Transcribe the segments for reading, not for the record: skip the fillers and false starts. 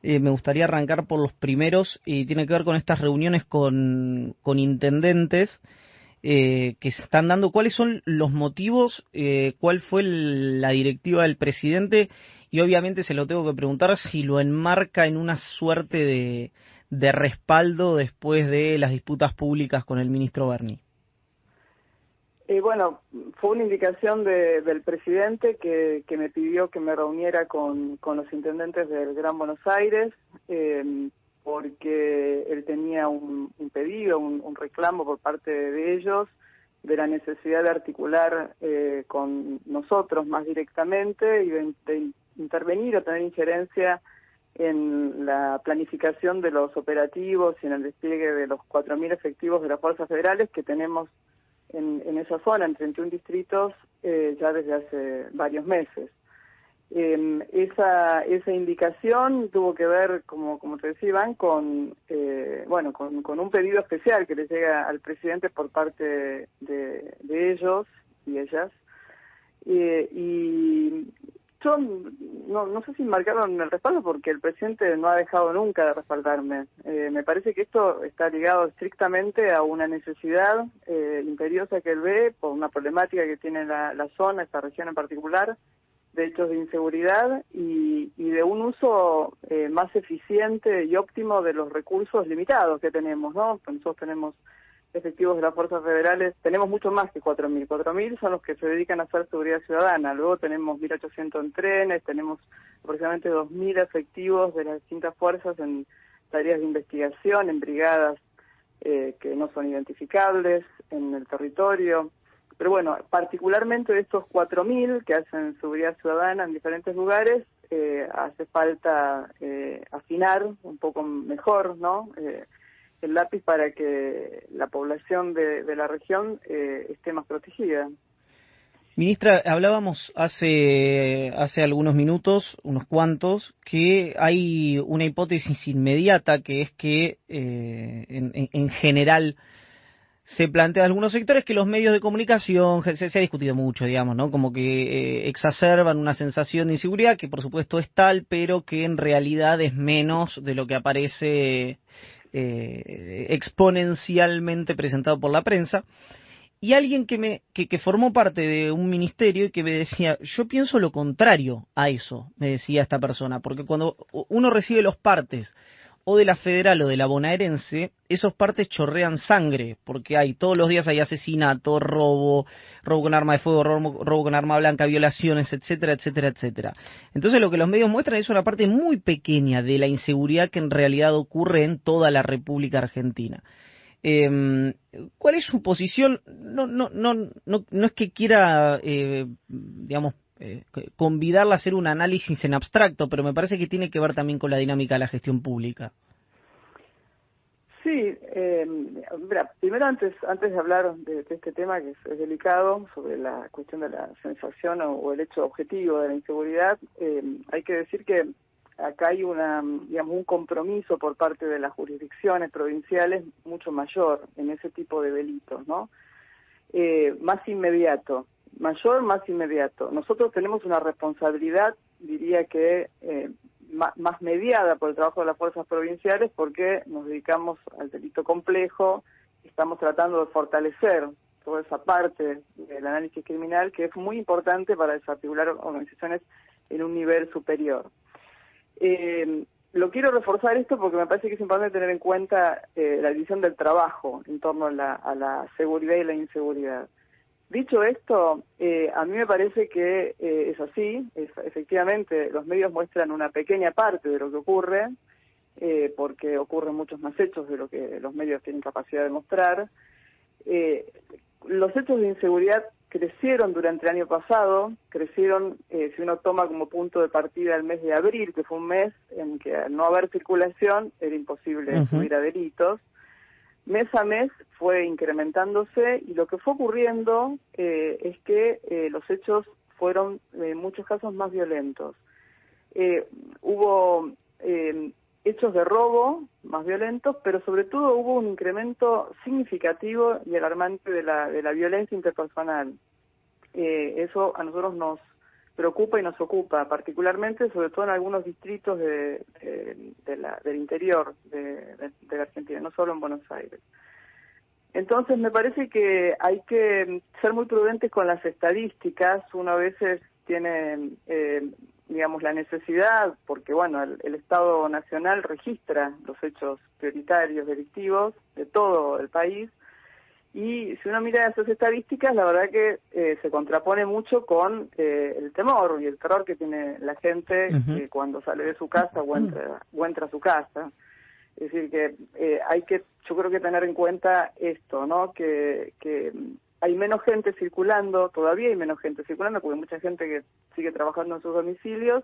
Me gustaría arrancar por los primeros y tiene que ver con estas reuniones con intendentes que se están dando. ¿Cuáles son los motivos? ¿Cuál fue la directiva del presidente? Y obviamente se lo tengo que preguntar si lo enmarca en una suerte de respaldo después de las disputas públicas con el ministro Berni. Bueno, fue una indicación del presidente que me pidió que me reuniera con los intendentes del Gran Buenos Aires, porque él tenía un pedido, un reclamo por parte de ellos, de la necesidad de articular con nosotros más directamente y de intervenir o tener injerencia en la planificación de los operativos y en el despliegue de los 4.000 efectivos de las fuerzas federales que tenemos en esa zona, en 31 distritos, ya desde hace varios meses. Esa indicación tuvo que ver, como te decía Iván, con un pedido especial que le llega al presidente por parte de ellos y ellas. Y yo no sé si marcaron el respaldo porque el presidente no ha dejado nunca de respaldarme. Me parece que esto está ligado estrictamente a una necesidad imperiosa que él ve por una problemática que tiene la zona, esta región en particular, de hechos de inseguridad y de un uso más eficiente y óptimo de los recursos limitados que tenemos, ¿no? Nosotros tenemos efectivos de las fuerzas federales, tenemos mucho más que 4.000. 4.000 son los que se dedican a hacer seguridad ciudadana. Luego tenemos 1.800 en trenes, tenemos aproximadamente 2.000 efectivos de las distintas fuerzas en tareas de investigación, en brigadas que no son identificables en el territorio. Pero bueno, particularmente de estos 4.000 que hacen seguridad ciudadana en diferentes lugares, hace falta afinar un poco mejor, ¿no? El lápiz para que la población de la región esté más protegida. Ministra, hablábamos hace algunos minutos, unos cuantos, que hay una hipótesis inmediata que es que en general se plantea en algunos sectores que los medios de comunicación, se ha discutido mucho, digamos, ¿no? Como que exacerban una sensación de inseguridad que por supuesto es tal, pero que en realidad es menos de lo que aparece exponencialmente presentado por la prensa. Y alguien que formó parte de un ministerio y que me decía, yo pienso lo contrario a eso, me decía esta persona, porque cuando uno recibe los partes o de la federal o de la bonaerense, esos partes chorrean sangre, porque todos los días hay asesinato, robo con arma de fuego, robo con arma blanca, violaciones, etcétera, etcétera, etcétera. Entonces lo que los medios muestran es una parte muy pequeña de la inseguridad que en realidad ocurre en toda la República Argentina. ¿Cuál es su posición? No es que quiera, convidarla a hacer un análisis en abstracto, pero me parece que tiene que ver también con la dinámica de la gestión pública. Sí, mira, primero antes de hablar de este tema que es delicado, sobre la cuestión de la sensación o el hecho objetivo de la inseguridad, hay que decir que acá hay un compromiso por parte de las jurisdicciones provinciales mucho mayor en ese tipo de delitos, ¿no? Más inmediato. Nosotros tenemos una responsabilidad, diría que más mediada por el trabajo de las fuerzas provinciales porque nos dedicamos al delito complejo, estamos tratando de fortalecer toda esa parte del análisis criminal que es muy importante para desarticular organizaciones en un nivel superior. Lo quiero reforzar esto porque me parece que es importante tener en cuenta la división del trabajo en torno a la seguridad y la inseguridad. Dicho esto, a mí me parece que es así, efectivamente los medios muestran una pequeña parte de lo que ocurre, porque ocurren muchos más hechos de lo que los medios tienen capacidad de mostrar. Los hechos de inseguridad crecieron durante el año pasado, si uno toma como punto de partida el mes de abril, que fue un mes en que al no haber circulación era imposible subir a delitos. Mes a mes fue incrementándose y lo que fue ocurriendo es que los hechos fueron en muchos casos más violentos. Hubo hechos de robo más violentos, pero sobre todo hubo un incremento significativo y alarmante de la violencia interpersonal. Eso a nosotros preocupa y nos ocupa, particularmente, sobre todo en algunos distritos del interior de la Argentina, no solo en Buenos Aires. Entonces, me parece que hay que ser muy prudentes con las estadísticas. Uno a veces tiene, digamos, la necesidad, porque, bueno, el Estado Nacional registra los hechos prioritarios delictivos de todo el país, y si uno mira esas estadísticas, la verdad que se contrapone mucho con el temor y el terror que tiene la gente cuando sale de su casa o entra a su casa. Es decir, que yo creo que tener en cuenta esto, ¿no? Que hay menos gente circulando, todavía hay menos gente circulando, porque hay mucha gente que sigue trabajando en sus domicilios,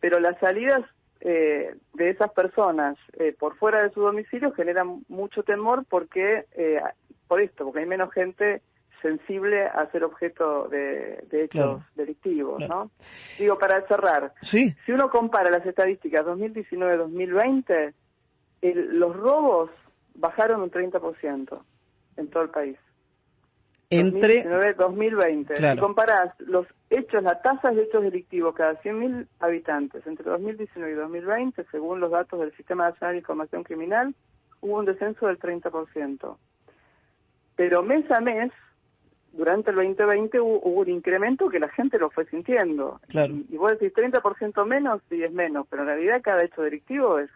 pero las salidas de esas personas por fuera de su domicilio generan mucho temor porque hay menos gente sensible a ser objeto de hechos delictivos, ¿no? Digo, para cerrar, si uno compara las estadísticas 2019-2020, los robos bajaron un 30% en todo el país. Entre 2019-2020. Si comparás los hechos, la tasa de hechos delictivos cada 100.000 habitantes entre 2019 y 2020, según los datos del Sistema Nacional de Información Criminal, hubo un descenso del 30%. Pero mes a mes, durante el 2020 hubo un incremento que la gente lo fue sintiendo. Y vos decís 30% menos, sí es menos, pero en realidad cada hecho delictivo es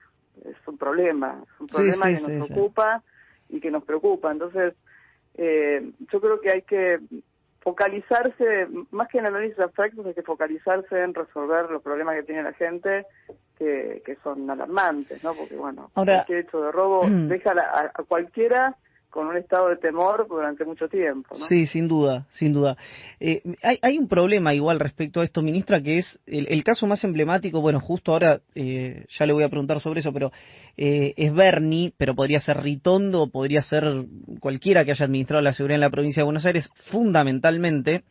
un problema, que nos ocupa y que nos preocupa. Entonces, yo creo que hay que focalizarse, más que en análisis abstractos, hay que focalizarse en resolver los problemas que tiene la gente, que son alarmantes, ¿no? Porque, bueno, cualquier hecho de robo deja a cualquiera con un estado de temor durante mucho tiempo, ¿no? Sí, sin duda, sin duda. Hay un problema igual respecto a esto, ministra, que es el caso más emblemático. Bueno, justo ahora ya le voy a preguntar sobre eso, pero es Bernie, pero podría ser Ritondo, podría ser cualquiera que haya administrado la seguridad en la provincia de Buenos Aires, fundamentalmente,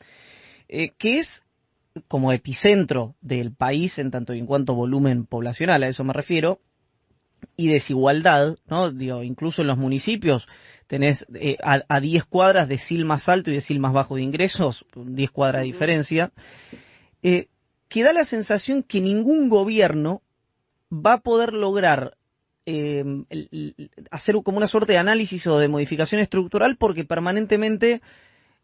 que es como epicentro del país en tanto y en cuanto volumen poblacional, a eso me refiero, y desigualdad, ¿no? Digo, incluso en los municipios tenés a 10 cuadras de decil más alto y decil más bajo de ingresos, 10 cuadras de diferencia, que da la sensación que ningún gobierno va a poder lograr hacer como una suerte de análisis o de modificación estructural, porque permanentemente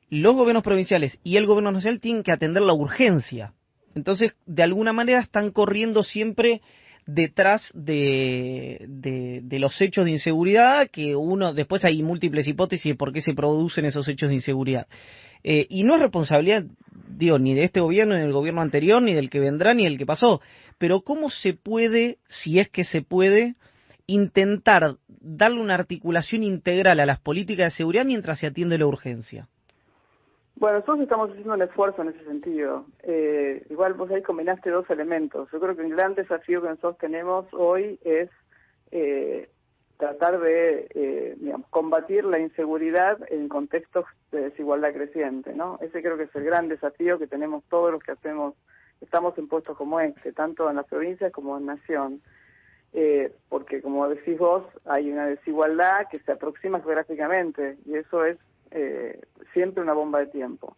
los gobiernos provinciales y el gobierno nacional tienen que atender la urgencia. Entonces, de alguna manera están corriendo siempre detrás de los hechos de inseguridad, que después hay múltiples hipótesis de por qué se producen esos hechos de inseguridad. Y no es responsabilidad, ni de este gobierno, ni del gobierno anterior, ni del que vendrá, ni del que pasó. Pero ¿cómo se puede, si es que se puede, intentar darle una articulación integral a las políticas de seguridad mientras se atiende la urgencia? Bueno, nosotros estamos haciendo un esfuerzo en ese sentido. Igual vos ahí combinaste dos elementos. Yo creo que el gran desafío que nosotros tenemos hoy es tratar de, combatir la inseguridad en contextos de desigualdad creciente, ¿no? Ese creo que es el gran desafío que tenemos todos los que estamos en puestos como este, tanto en las provincias como en nación. Porque, como decís vos, hay una desigualdad que se aproxima geográficamente, y eso es siempre una bomba de tiempo.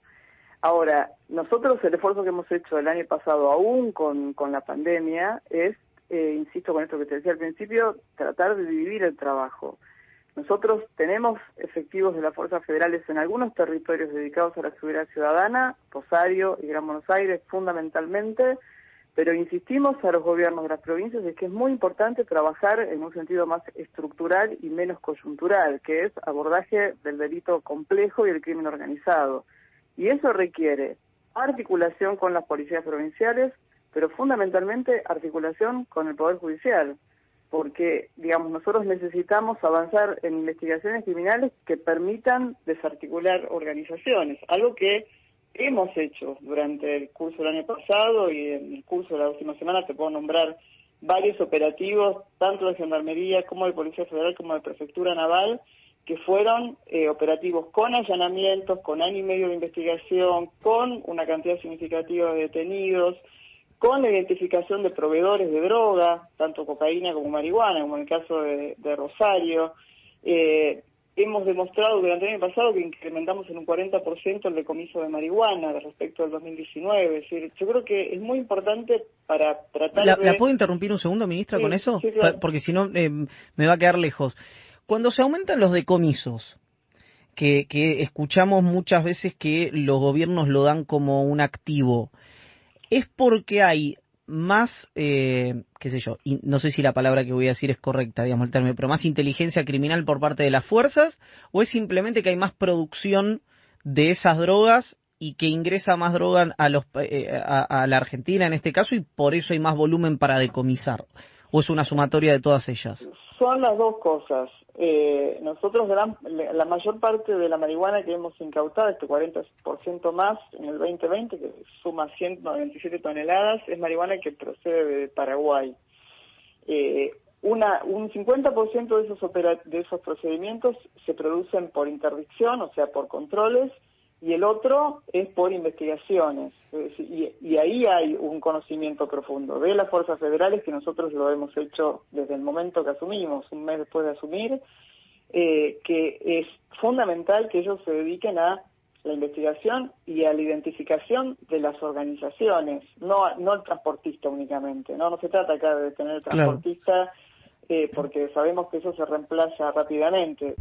Ahora, nosotros el esfuerzo que hemos hecho el año pasado, aún con la pandemia, es, insisto con esto que te decía al principio, tratar de dividir el trabajo. Nosotros tenemos efectivos de las fuerzas federales en algunos territorios dedicados a la seguridad ciudadana, Rosario y Gran Buenos Aires fundamentalmente, pero insistimos a los gobiernos de las provincias de que es muy importante trabajar en un sentido más estructural y menos coyuntural, que es abordaje del delito complejo y el crimen organizado. Y eso requiere articulación con las policías provinciales, pero fundamentalmente articulación con el Poder Judicial, porque, nosotros necesitamos avanzar en investigaciones criminales que permitan desarticular organizaciones, algo que hemos hecho durante el curso del año pasado, y en el curso de la última semana te puedo nombrar varios operativos, tanto de Gendarmería como de Policía Federal como de Prefectura Naval, que fueron operativos con allanamientos, con año y medio de investigación, con una cantidad significativa de detenidos, con la identificación de proveedores de droga, tanto cocaína como marihuana, como en el caso de Rosario. hemos demostrado durante el año pasado que incrementamos en un 40% el decomiso de marihuana respecto al 2019. Es decir, yo creo que es muy importante para tratar de... ¿La puedo interrumpir un segundo, ministra, sí, con eso? Sí, claro. Porque si no me va a quedar lejos. Cuando se aumentan los decomisos, que escuchamos muchas veces que los gobiernos lo dan como un activo, ¿es porque hay más, qué sé yo, y no sé si la palabra que voy a decir es correcta, digamos el término, pero más inteligencia criminal por parte de las fuerzas, o es simplemente que hay más producción de esas drogas y que ingresa más droga a la Argentina en este caso y por eso hay más volumen para decomisar? ¿O es una sumatoria de todas ellas? Son las dos cosas. Nosotros la mayor parte de la marihuana que hemos incautado, este 40% más en el 2020, que suma 197 toneladas, es marihuana que procede de Paraguay. Un 50% de esos procedimientos se producen por interdicción, o sea, por controles, y el otro es por investigaciones. Y ahí hay un conocimiento profundo de las fuerzas federales, que nosotros lo hemos hecho desde el momento que asumimos, un mes después de asumir, que es fundamental que ellos se dediquen a la investigación y a la identificación de las organizaciones, no al transportista únicamente. No se trata acá de tener el transportista, porque sabemos que eso se reemplaza rápidamente.